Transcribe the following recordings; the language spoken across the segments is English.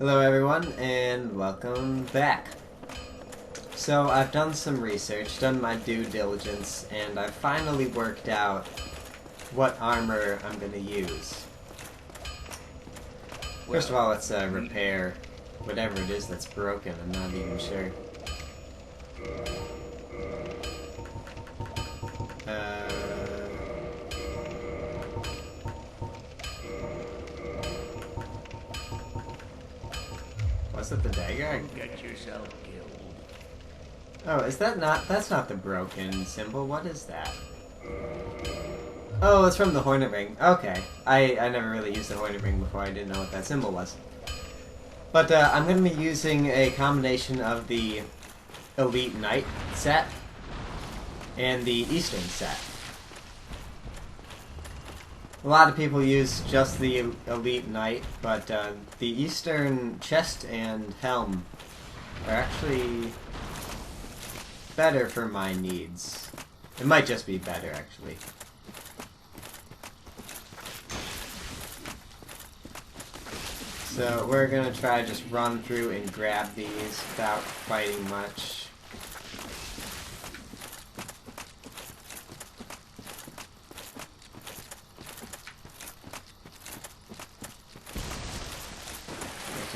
Hello everyone, and welcome back. So I've done some research, done my due diligence, and I've finally worked out what armor I'm going to use. First of all, let's repair whatever it is that's broken. I'm not even sure. Was it the dagger? Get yourself killed. Oh, is that not? That's not the broken symbol. What is that? Oh, it's from the Hornet Ring. Okay. I never really used the Hornet Ring before. I didn't know what that symbol was. But I'm going to be using a combination of the Elite Knight set and the Eastern set. A lot of people use just the Elite Knight, but the Eastern chest and helm are actually better for my needs. It might just be better, actually. So we're gonna try just run through and grab these without fighting much.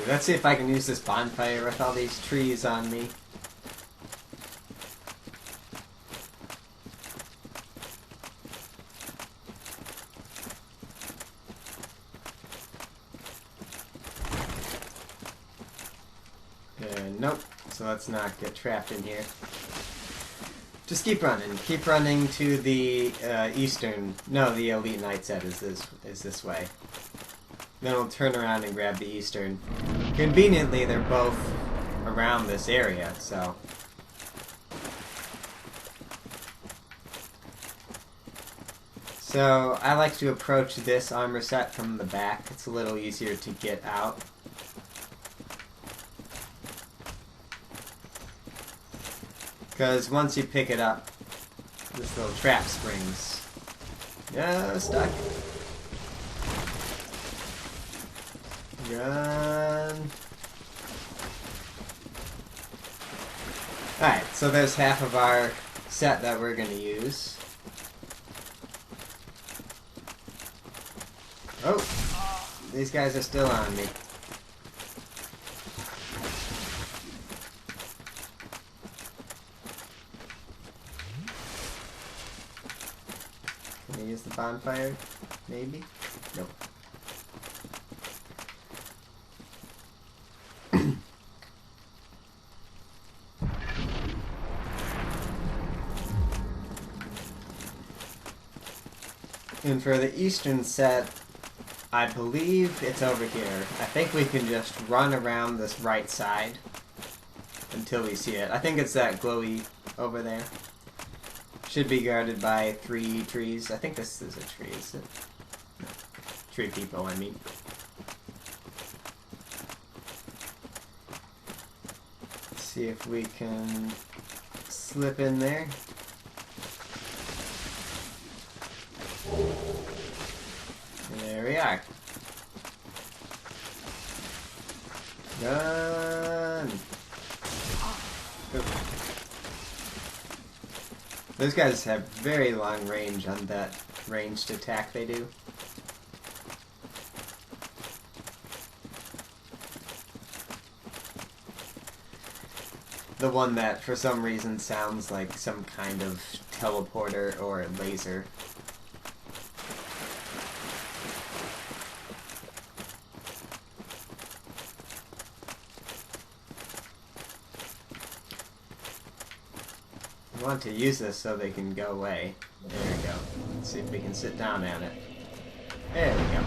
Let's see if I can use this bonfire with all these trees on me. Nope. So let's not get trapped in here. Just keep running. Keep running to the Eastern. No, the Elite Knight set is this way. Then we'll turn around and grab the Eastern. Conveniently, they're both around this area, so... So, I like to approach this armor set from the back. It's a little easier to get out. Because once you pick it up, this little trap springs. Yeah, stuck. Run. Alright, so there's half of our set that we're going to use. Oh! These guys are still on me. Can I use the bonfire? Maybe? Nope. And for the Eastern set, I believe it's over here. I think we can just run around this right side until we see it. I think it's that glowy over there. Should be guarded by 3 trees. I think this is a tree, is it? No. Tree people, I mean. Let's see if we can slip in there. There we are. Run! Oop. Those guys have very long range on that ranged attack they do. The one that for some reason sounds like some kind of teleporter or laser. I want to use this so they can go away. There we go. Let's see if we can sit down on it. There we go.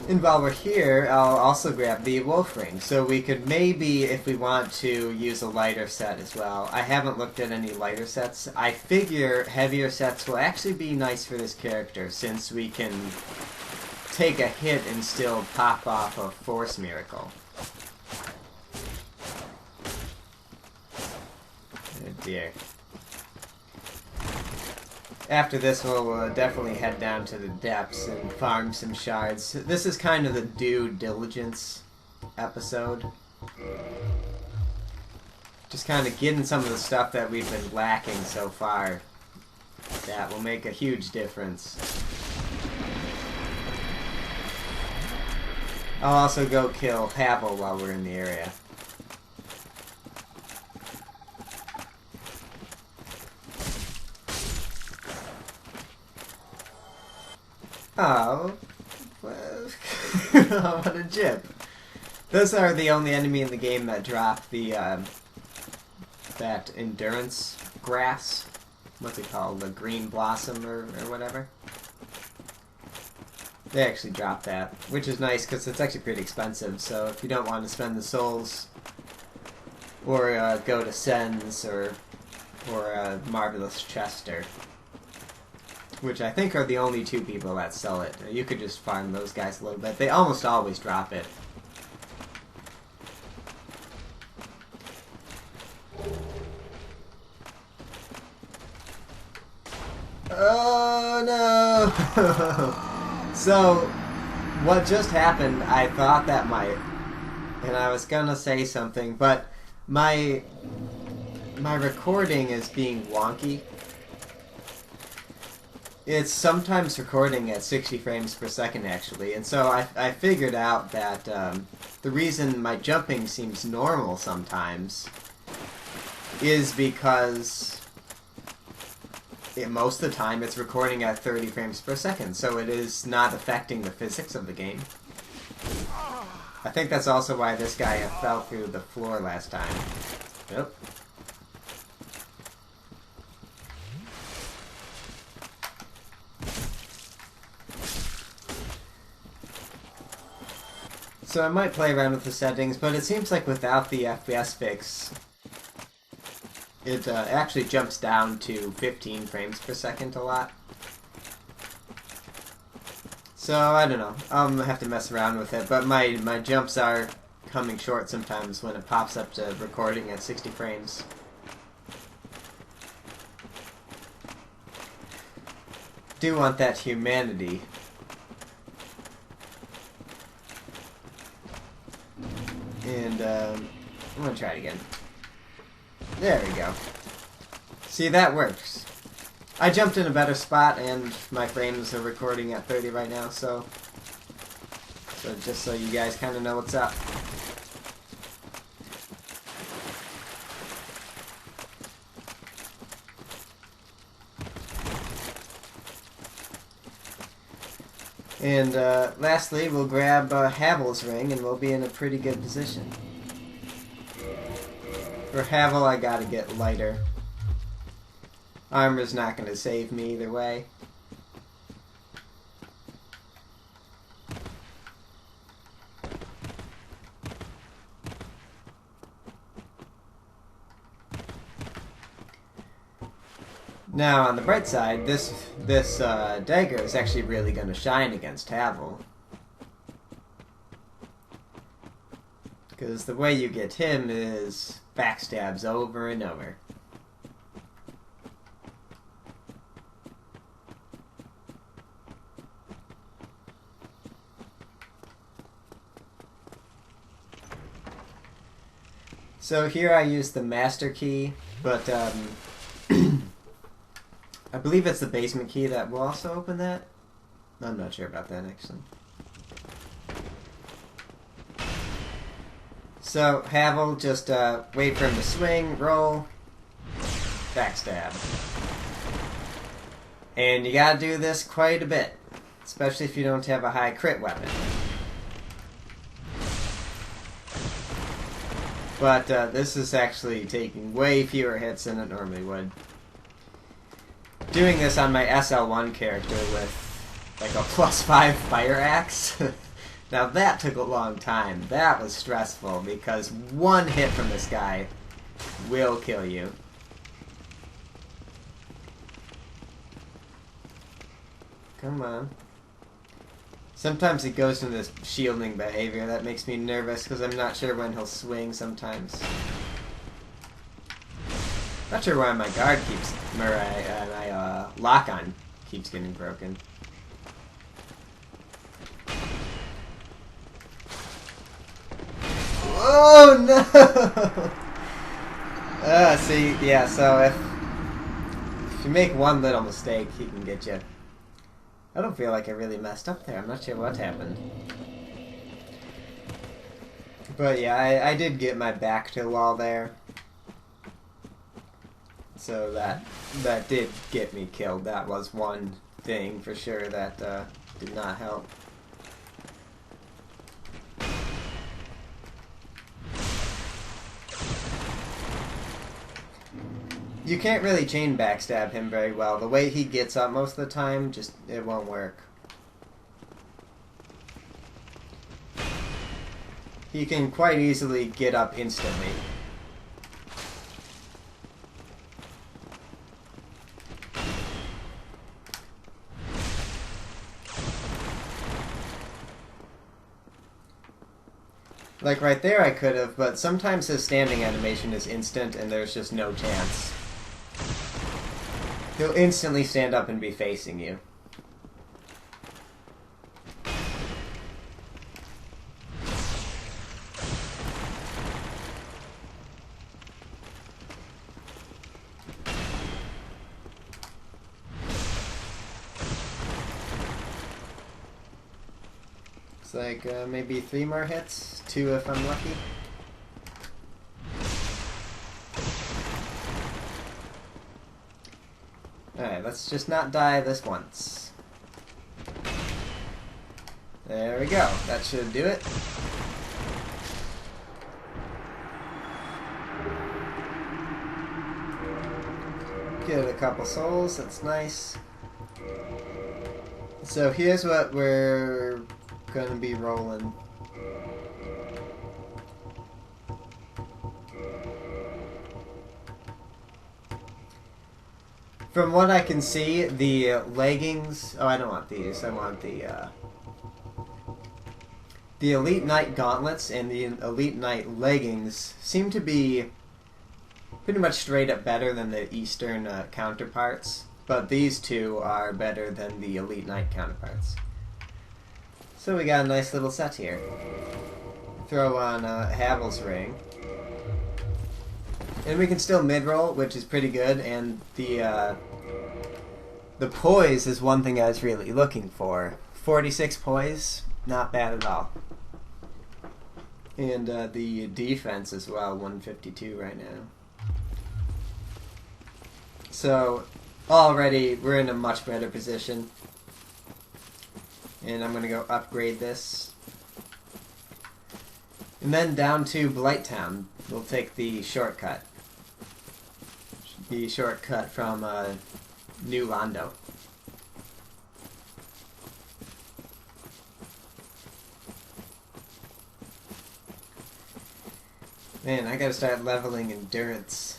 And while we're here, I'll also grab the wolf ring. So we could maybe, if we want to, use a lighter set as well. I haven't looked at any lighter sets. I figure heavier sets will actually be nice for this character, since we can take a hit and still pop off a force miracle. Oh dear. After this, we'll definitely head down to the depths and farm some shards. This is kind of the due diligence episode. Just kind of getting some of the stuff that we've been lacking so far. That will make a huge difference. I'll also go kill Havel while we're in the area. Oh, what a jip. Those are the only enemy in the game that drop the, that endurance grass. What's it called? The green blossom or whatever. They actually drop that, which is nice because it's actually pretty expensive, so if you don't want to spend the souls or go to Sen's or Marvelous Chester, which I think are the only two people that sell it. You could just farm those guys a little bit. They almost always drop it. Oh no! So, what just happened, I thought that might, and I was gonna say something, but my recording is being wonky. It's sometimes recording at 60 frames per second, actually, and so I figured out that the reason my jumping seems normal sometimes is because most of the time it's recording at 30 frames per second, so it is not affecting the physics of the game. I think that's also why this guy fell through the floor last time. Yep. So I might play around with the settings, but it seems like without the FPS fix, it actually jumps down to 15 frames per second a lot. So, I don't know. I'm going to have to mess around with it, but my jumps are coming short sometimes when it pops up to recording at 60 frames. Do want that humanity. And, I'm going to try it again. There we go. See, that works. I jumped in a better spot, and my frames are recording at 30 right now, so just so you guys kind of know what's up. And lastly, we'll grab Havel's ring, and we'll be in a pretty good position. For Havel, I gotta get lighter. Armor's not gonna save me either way. Now, on the bright side, this dagger is actually really gonna shine against Havel. Because the way you get him is backstabs over and over. So here I use the master key, but I believe it's the basement key that will also open that. I'm not sure about that, actually. So, Havel, just wait for him to swing, roll, backstab. And you gotta do this quite a bit, especially if you don't have a high crit weapon. But this is actually taking way fewer hits than it normally would. Doing this on my SL1 character with like a +5 fire axe. Now that took a long time. That was stressful because one hit from this guy will kill you. Come on. Sometimes he goes into this shielding behavior that makes me nervous because I'm not sure when he'll swing sometimes. Not sure why my guard keeps... my lock-on keeps getting broken. Oh no! See, yeah, so if you make one little mistake, he can get you. I don't feel like I really messed up there. I'm not sure what happened. But yeah, I did get my back to the wall there. So that did get me killed. That was one thing for sure that did not help. You can't really chain backstab him very well. The way he gets up most of the time, just it won't work. He can quite easily get up instantly. Like right there I could have, but sometimes his standing animation is instant and there's just no chance. He'll instantly stand up and be facing you. It's like maybe 3 more hits, 2 if I'm lucky. Alright, let's just not die this once. There we go. That should do it. Get a couple souls, that's nice. So here's what we're gonna be rolling. From what I can see, the leggings... Oh, I don't want these. I want the Elite Knight gauntlets and the Elite Knight leggings seem to be pretty much straight up better than the Eastern counterparts. But these two are better than the Elite Knight counterparts. So we got a nice little set here. Throw on Havel's Ring. And we can still mid-roll, which is pretty good, and the Poise is one thing I was really looking for. 46 Poise, not bad at all. And the defense as well, 152 right now. So, already, we're in a much better position. And I'm going to go upgrade this. And then down to Blighttown. We'll take the shortcut. The shortcut from New Londo. Man, I gotta start leveling endurance.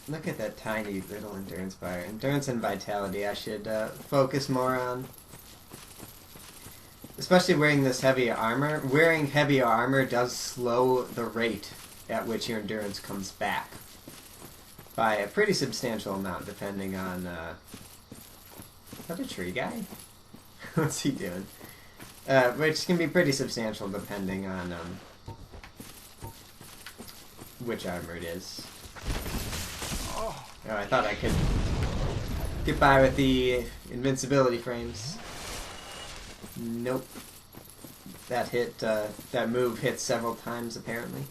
Look at that tiny little endurance bar. Endurance and vitality I should focus more on. Especially wearing this heavy armor. Wearing heavier armor does slow the rate at which your endurance comes back. By a pretty substantial amount, depending on... Is that a tree guy? What's he doing? Which can be pretty substantial depending on which armor it is. Oh, I thought I could get by with the invincibility frames. Nope. That hit, that move hit several times apparently.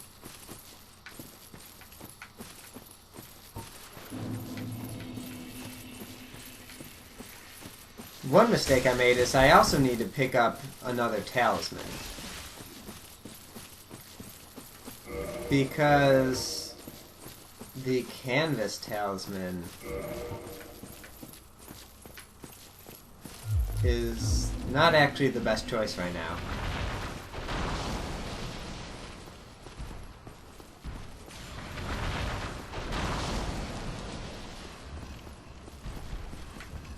One mistake I made is I also need to pick up another talisman. Because the canvas talisman is not actually the best choice right now.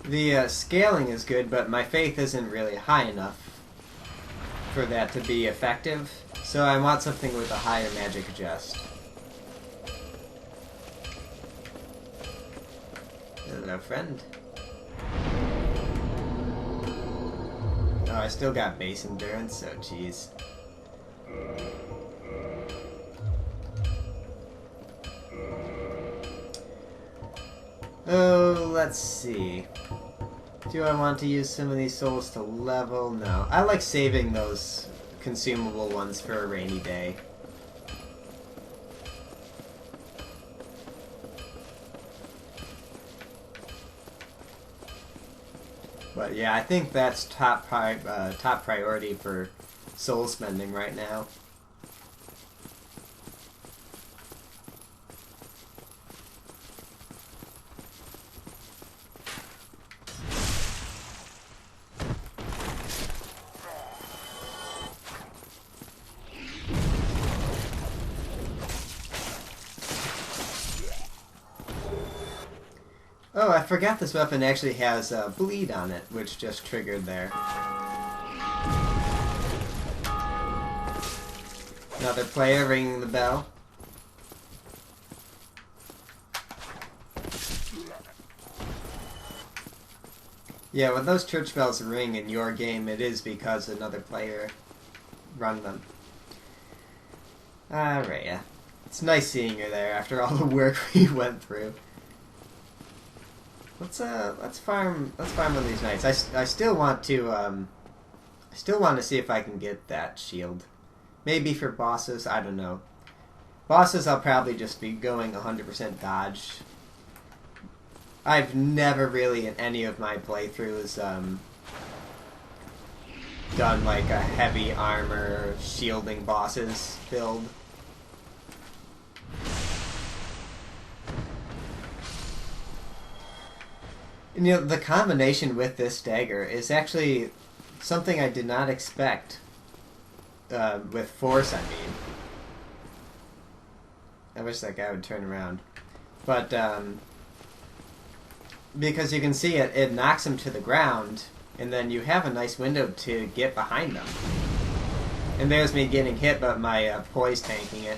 The scaling is good, but my faith isn't really high enough for that to be effective, so I want something with a higher magic adjust. Hello, friend. Oh, I still got base endurance, so jeez. Oh, let's see. Do I want to use some of these souls to level? No. I like saving those consumable ones for a rainy day. But yeah, I think that's top priority for soul spending right now. Oh, I forgot this weapon actually has bleed on it, which just triggered there. Another player ringing the bell. Yeah, when those church bells ring in your game, it is because another player rung them. Ah, Rhea. It's nice seeing you there after all the work we went through. Let's farm one of these knights. I still want to see if I can get that shield. Maybe for bosses, I don't know. Bosses I'll probably just be going 100% dodge. I've never really in any of my playthroughs done like a heavy armor shielding bosses build. And, you know, the combination with this dagger is actually something I did not expect. With force, I mean. I wish that guy would turn around. But, because you can see it knocks him to the ground, and then you have a nice window to get behind them. And there's me getting hit, but my Poise tanking it.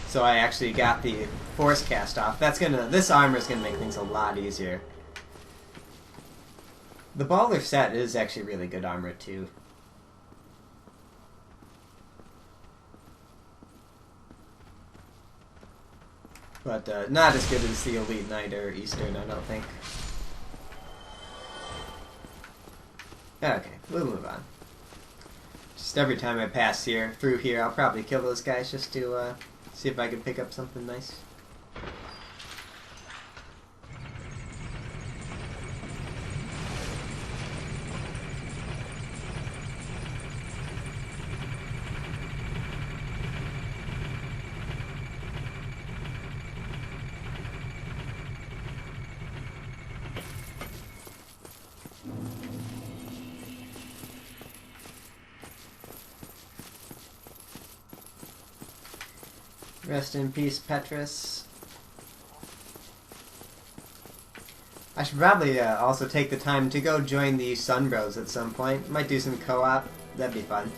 So I actually got the force cast off. This armor is gonna make things a lot easier. The baller set is actually really good armor too. But not as good as the Elite Knight or Eastern, I don't think. Okay, we'll move on. Just every time I pass through here, I'll probably kill those guys just to see if I can pick up something nice. Rest in peace, Petrus. I should probably also take the time to go join the Sun Bros at some point. Might do some co-op. That'd be fun.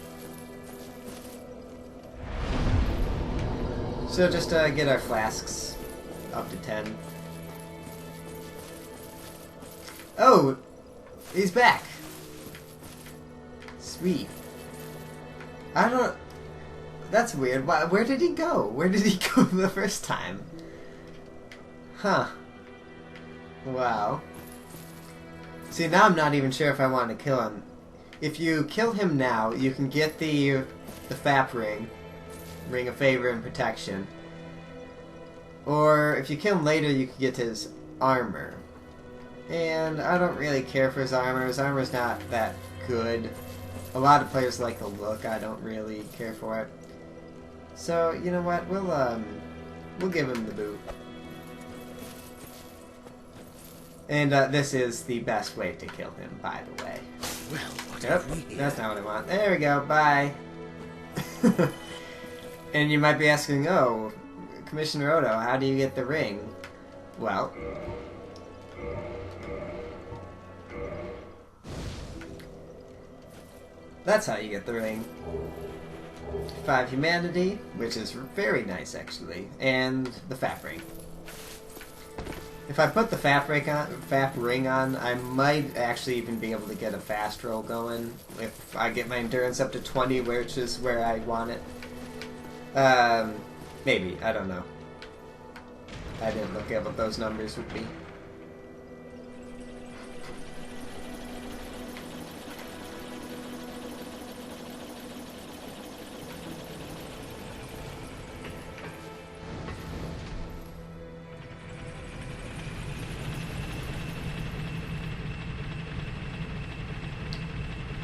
So just get our flasks up to 10. Oh! He's back! Sweet. I don't... That's weird. Where did he go? Where did he go the first time? Huh. Wow. See, now I'm not even sure if I want to kill him. If you kill him now, you can get the FAP ring. Ring of Favor and Protection. Or, if you kill him later, you can get his armor. And I don't really care for his armor. His armor's not that good. A lot of players like the look. I don't really care for it. So, you know what? We'll give him the boot. And this is the best way to kill him, by the way. Well, Yep, that's not what I want. There we go. Bye. And you might be asking, oh, CommissionerOdo, how do you get the ring? Well, that's how you get the ring. 5 humanity, which is very nice actually, and the FAP ring. If I put the FAP ring on, I might actually even be able to get a fast roll going if I get my endurance up to 20, which is where I want it. Maybe, I don't know. I didn't look at what those numbers would be.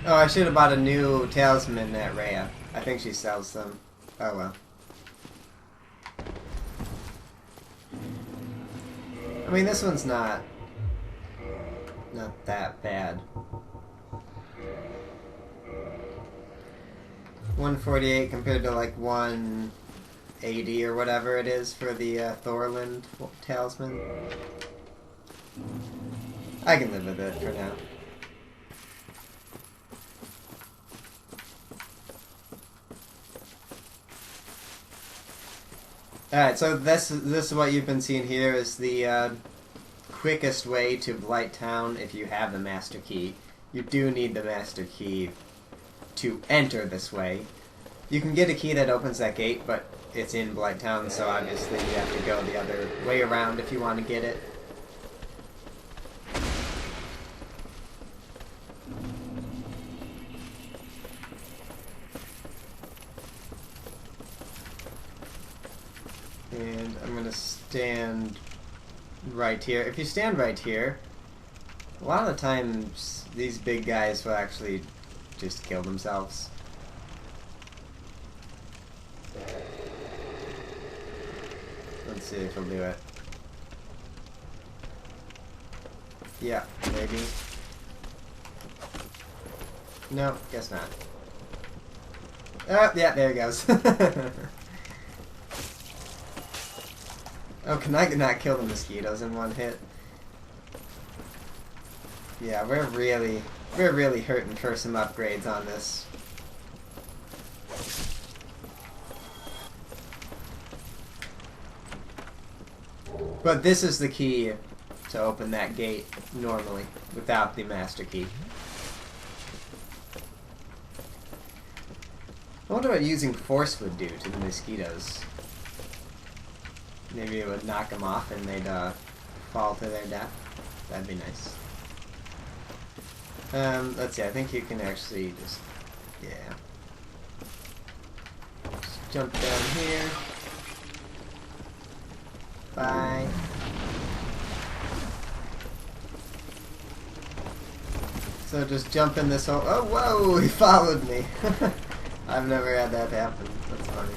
Oh, I should have bought a new talisman at Rhea. I think she sells them. Oh well. I mean, this one's not that bad. 148 compared to like 180 or whatever it is for the Thorland talisman. I can live with it for now. Alright, so this is what you've been seeing here is the quickest way to Blight Town if you have the Master Key. You do need the Master Key to enter this way. You can get a key that opens that gate, but it's in Blight Town, so obviously you have to go the other way around if you want to get it. And I'm going to stand right here. If you stand right here, a lot of the times these big guys will actually just kill themselves. Let's see if he'll do it. Yeah, maybe. No, guess not. Oh, yeah, there he goes. Oh, can I not kill the mosquitoes in one hit? Yeah, we're really hurting for some upgrades on this. But this is the key to open that gate normally, without the Master Key. I wonder what using Force would do to the mosquitoes. Maybe it would knock them off and they'd fall to their death. That'd be nice. Let's see, I think you can actually just... yeah. Just jump down here. Bye. So just jump in this hole. Oh, whoa! He followed me! I've never had that happen. That's funny.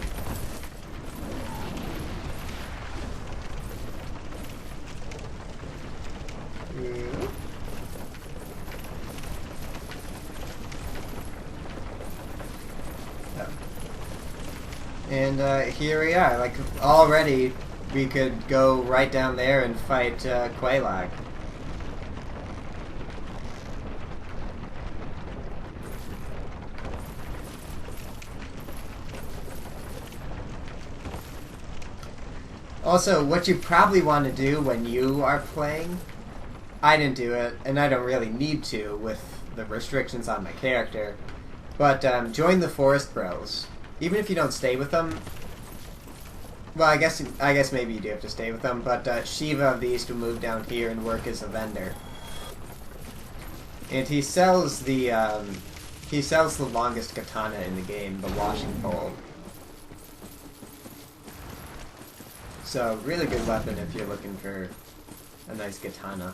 And here we are. Like, already we could go right down there and fight Quelaag. Also, what you probably want to do when you are playing, I didn't do it, and I don't really need to with the restrictions on my character, but join the Forest Bros. Even if you don't stay with them, well, I guess maybe you do have to stay with them, but Shiva of the East will move down here and work as a vendor. And he sells the longest katana in the game, the washing pole. So, really good weapon if you're looking for a nice katana.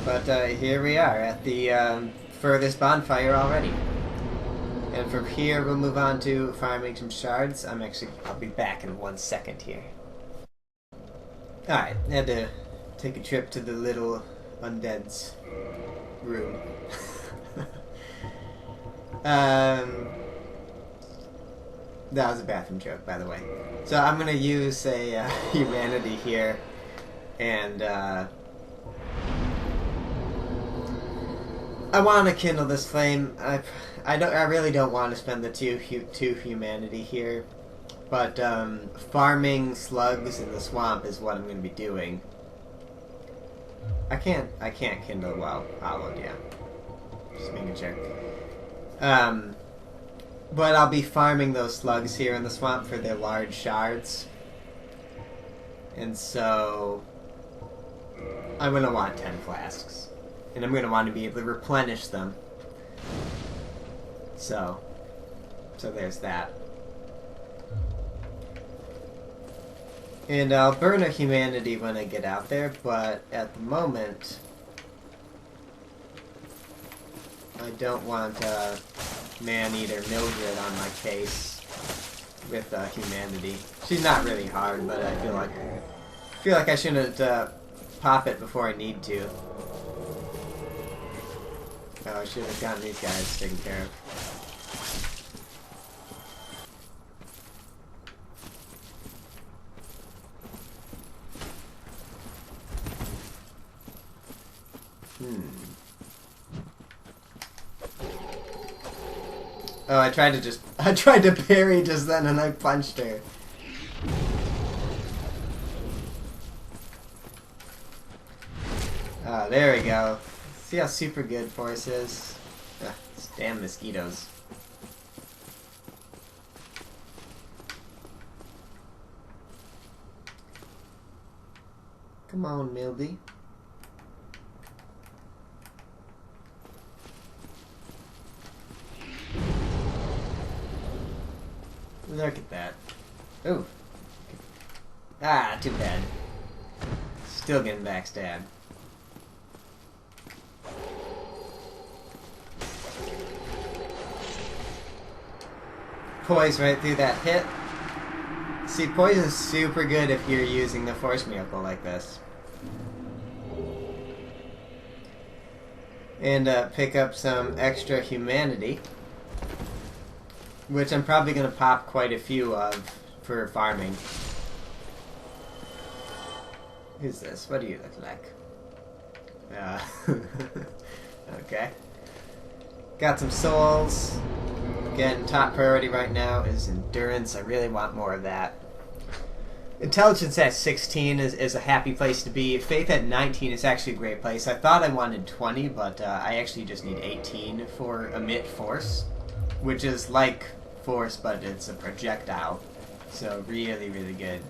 But here we are at the furthest bonfire already. And from here we'll move on to farming some shards. I'll be back in 1 second here. Alright, had to take a trip to the little undead's room. That was a bathroom joke, by the way. So I'm gonna use a humanity here, and I want to kindle this flame. I really don't want to spend the two humanity here. But farming slugs in the swamp is what I'm going to be doing. I can't kindle while hollowed, yeah. Just making sure. But I'll be farming those slugs here in the swamp for their large shards. And so I'm going to want 10 flasks. And I'm going to want to be able to replenish them. So there's that. And I'll burn a humanity when I get out there, but at the moment I don't want Man-Eater Mildred on my case with humanity. She's not really hard, but I feel like I shouldn't pop it before I need to. Oh, I should have gotten these guys taken care of. Oh, I tried to parry just then and I punched her. Oh, there we go. See how super good Force is? Ugh, these damn mosquitoes. Come on, Mildy. Look at that. Ooh. Ah, too bad. Still getting backstabbed. Poise right through that hit. See, Poise is super good if you're using the Force Miracle like this. And pick up some extra humanity. Which I'm probably going to pop quite a few of for farming. Who's this? What do you look like? Okay. Got some souls. Again, top priority right now is endurance. I really want more of that. Intelligence at 16 is a happy place to be. Faith at 19 is actually a great place. I thought I wanted 20, but I actually just need 18 for Emit Force. Which is like Force, but it's a projectile. So really, really good.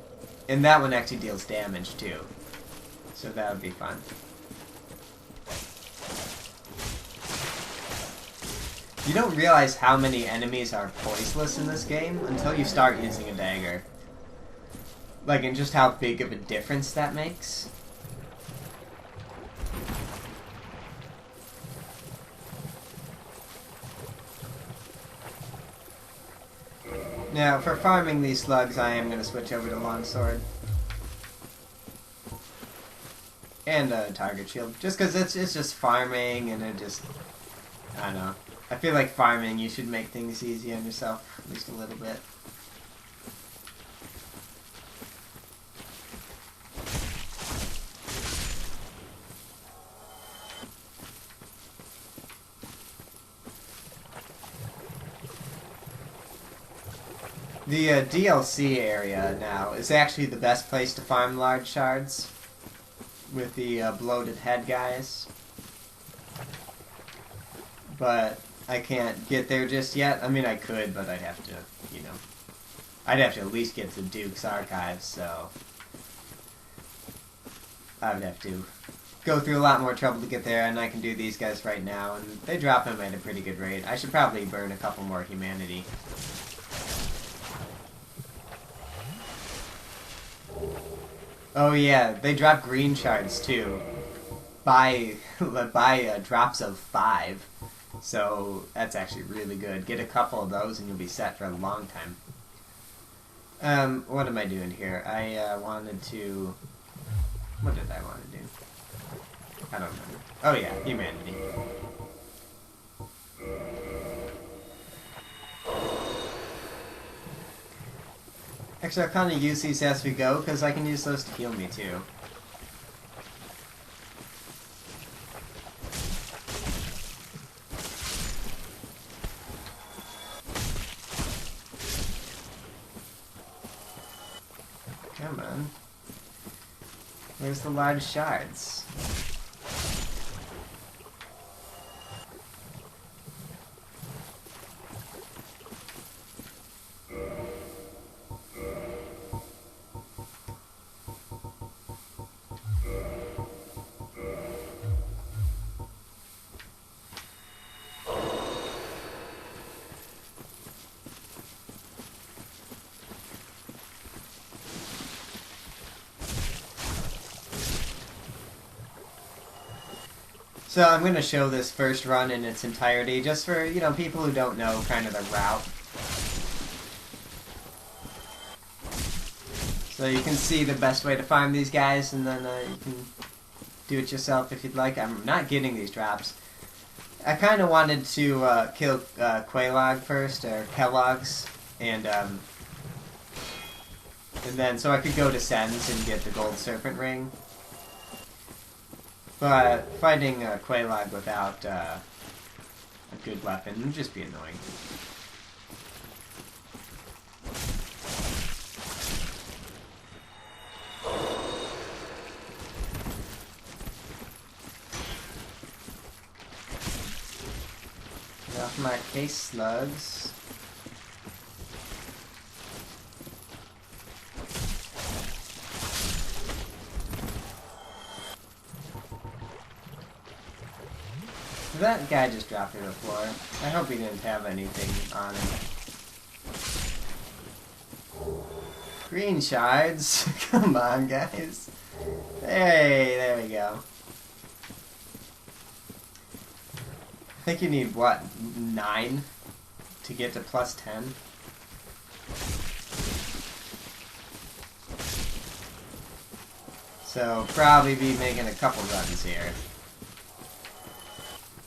And that one actually deals damage too. So that would be fun. You don't realize how many enemies are poiseless in this game until you start using a dagger. Like, and just how big of a difference that makes. Now, for farming these slugs, I am going to switch over to Longsword. And Target Shield. Just because it's just farming, and it just... I don't know. I feel like farming, you should make things easy on yourself, at least a little bit. The DLC area now is actually the best place to farm large shards with the bloated head guys. But I can't get there just yet. I mean, I could, but I'd have to, you know, I'd have to at least get to Duke's Archives, so I would have to go through a lot more trouble to get there, and I can do these guys right now, and they drop them at a pretty good rate. I should probably burn a couple more humanity. Oh yeah, they drop green shards too, by drops of 5. So that's actually really good. Get a couple of those and you'll be set for a long time. What am I doing here? I wanted to... What did I want to do? I don't remember. Oh yeah, humanity. Actually, I'll kind of use these as we go, because I can use those to heal me too. Where's the large shards? So I'm going to show this first run in its entirety, just for, you know, people who don't know kind of the route. So you can see the best way to farm these guys, and then you can do it yourself if you'd like. I'm not getting these drops. I kind of wanted to kill Quelaag first, or Kellogg's, and then so I could go to Sens and get the Gold Serpent Ring. But fighting Quelaag without a good weapon would just be annoying. Get off my case slugs. That guy just dropped to the floor. I hope he didn't have anything on him. Green shards? Come on, guys. Hey, there we go. I think you need, what, 9 to get to plus 10? So, probably be making a couple runs here.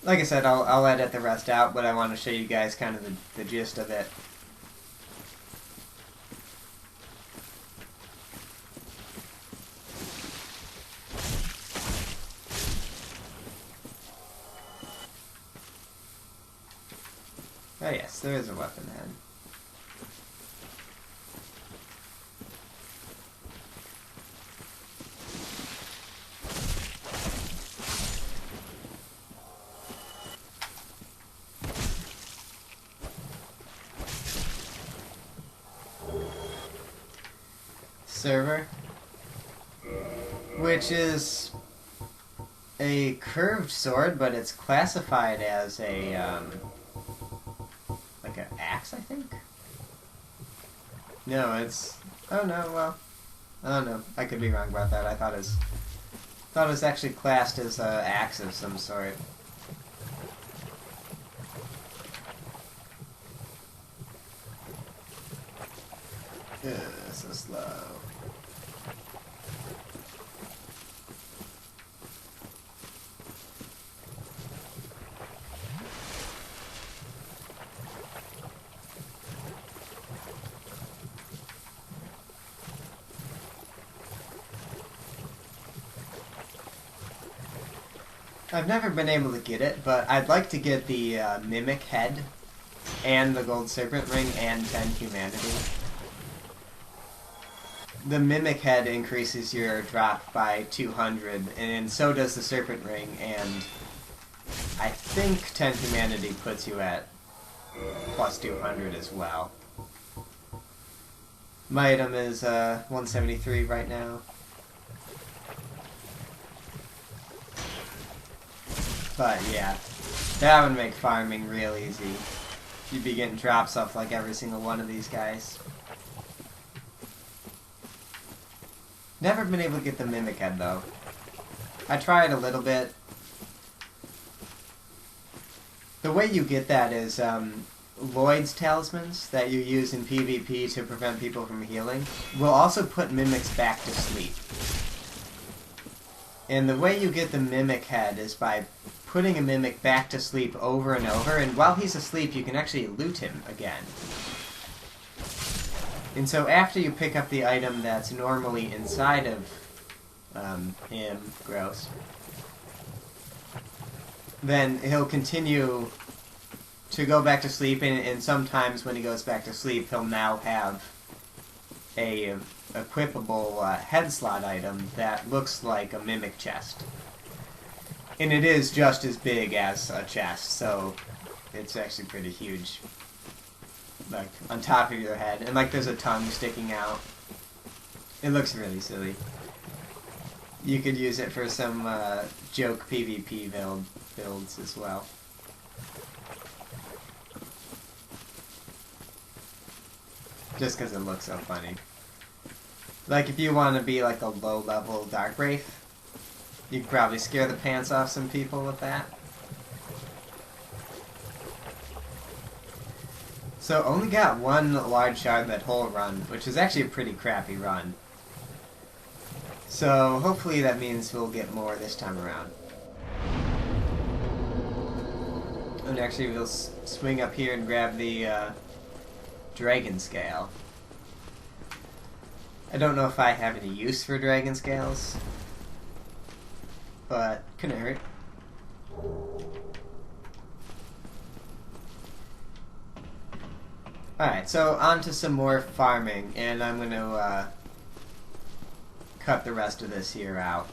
Like I said, I'll edit the rest out, but I want to show you guys kind of the gist of it. Oh yes, there is a weapon head. Server, which is a curved sword, but it's classified as a like an axe, I think. No, it's oh no, well, I don't know. I could be wrong about that. I thought it was actually classed as an axe of some sort. Ugh, so slow. I've never been able to get it, but I'd like to get the Mimic Head and the Gold Serpent Ring and 10 Humanity. The Mimic Head increases your drop by 200, and so does the Serpent Ring, and I think 10 Humanity puts you at plus 200 as well. My item is 173 right now. But yeah, that would make farming real easy. You'd be getting drops off like every single one of these guys. Never been able to get the Mimic Head though. I tried a little bit. The way you get that is Lloyd's talismans that you use in PvP to prevent people from healing will also put mimics back to sleep. And the way you get the Mimic Head is by putting a mimic back to sleep over and over, and while he's asleep you can actually loot him again. And so after you pick up the item that's normally inside of him, gross, then he'll continue to go back to sleep, and sometimes when he goes back to sleep he'll now have a equipable head slot item that looks like a mimic chest. And it is just as big as a chest, so it's actually pretty huge. Like, on top of your head. And, like, there's a tongue sticking out. It looks really silly. You could use it for some joke PvP builds as well. Just because it looks so funny. Like, if you want to be like a low-level Dark Wraith, you could probably scare the pants off some people with that. So, only got one large shard that whole run, which is actually a pretty crappy run. So, hopefully that means we'll get more this time around. And actually, we'll swing up here and grab the dragon scale. I don't know if I have any use for dragon scales, but couldn't hurt. Alright, so on to some more farming, and I'm going to cut the rest of this here out.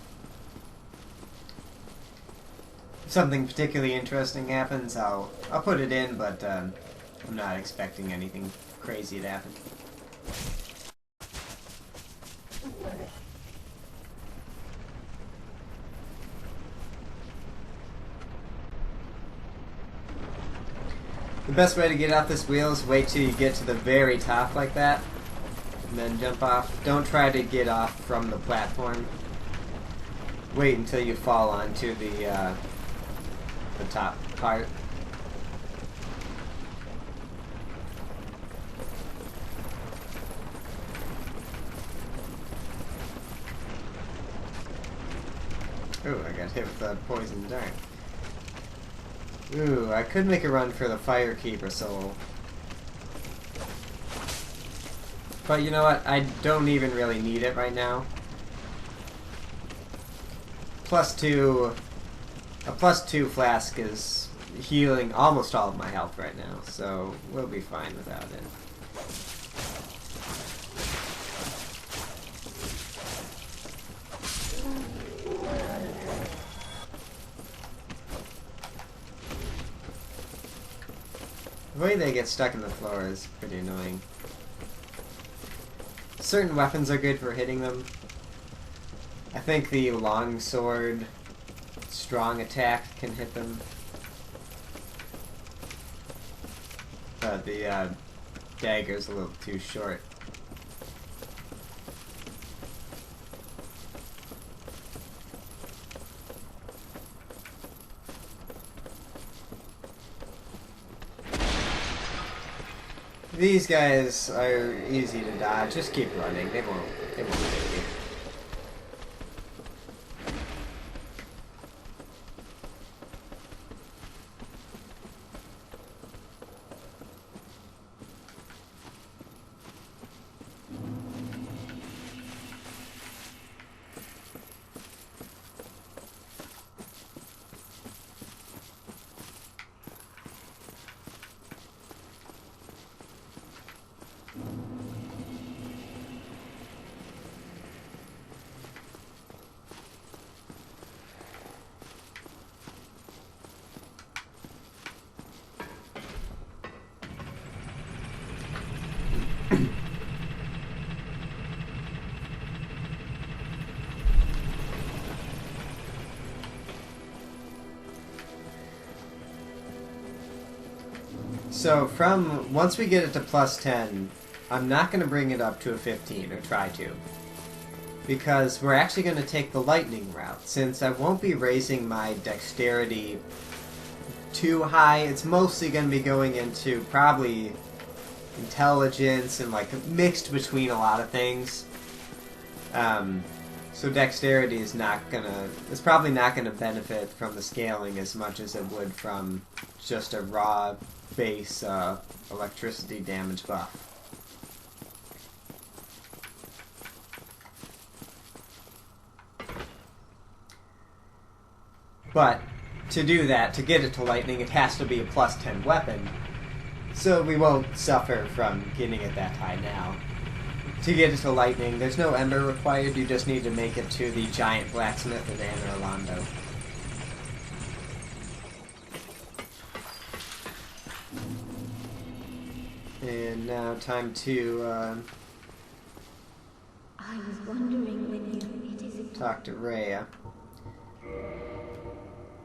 If something particularly interesting happens, I'll put it in, but I'm not expecting anything crazy to happen. The best way to get off this wheel is wait till you get to the very top like that, and then jump off. Don't try to get off from the platform. Wait until you fall onto the top part. Ooh, I got hit with a poison dart. Ooh, I could make a run for the Firekeeper soul. But you know what? I don't even really need it right now. A +2 flask is healing almost all of my health right now, so we'll be fine without it. The way they get stuck in the floor is pretty annoying. Certain weapons are good for hitting them. I think the longsword strong attack can hit them. But the dagger's a little too short. These guys are easy to dodge. Just keep running. They won't hit you. So once we get it to +10, I'm not going to bring it up to a 15, or try to. Because we're actually going to take the lightning route. Since I won't be raising my dexterity too high, it's mostly going to be going into probably intelligence and like mixed between a lot of things. So dexterity is it's probably not gonna benefit from the scaling as much as it would from just a raw base electricity damage buff. But to do that, to get it to lightning, it has to be a +10 weapon, so we won't suffer from getting it that high now. to get it to lightning. There's no ember required, you just need to make it to the giant blacksmith of Londo. And now time to I was wondering when it is talk to Rhea.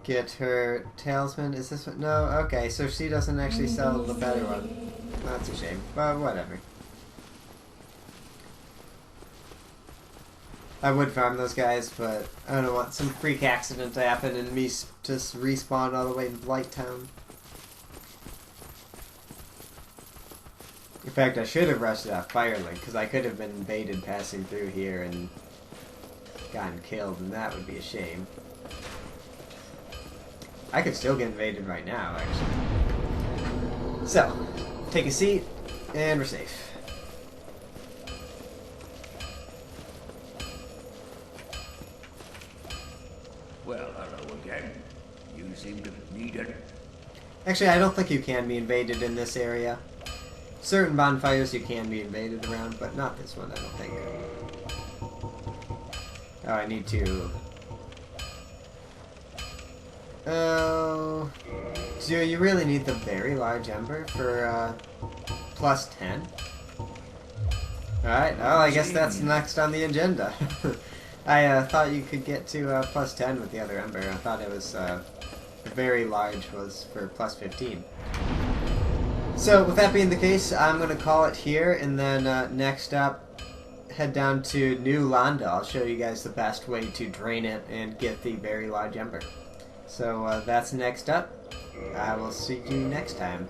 Get her talisman. Is this one? No? Okay, so she doesn't actually sell the better one. That's a shame, but whatever. I would farm those guys, but I don't want some freak accident to happen and me just respawn all the way in Blight Town. In fact, I should have rushed that Firelink, because I could have been invaded passing through here and gotten killed, and that would be a shame. I could still get invaded right now, actually. So, take a seat, and we're safe. Well, hello again. You seem to need it. Actually, I don't think you can be invaded in this area. Certain bonfires you can be invaded around, but not this one, I don't think. Oh, I need to... Oh... So you really need the very large ember for, plus 10? Alright, well, I guess that's next on the agenda. I thought you could get to plus 10 with the other ember. I thought it was, the very large was for plus 15. So, with that being the case, I'm going to call it here, and then next up, head down to New Londo. I'll show you guys the best way to drain it and get the very large ember. So, that's next up. I will see you next time.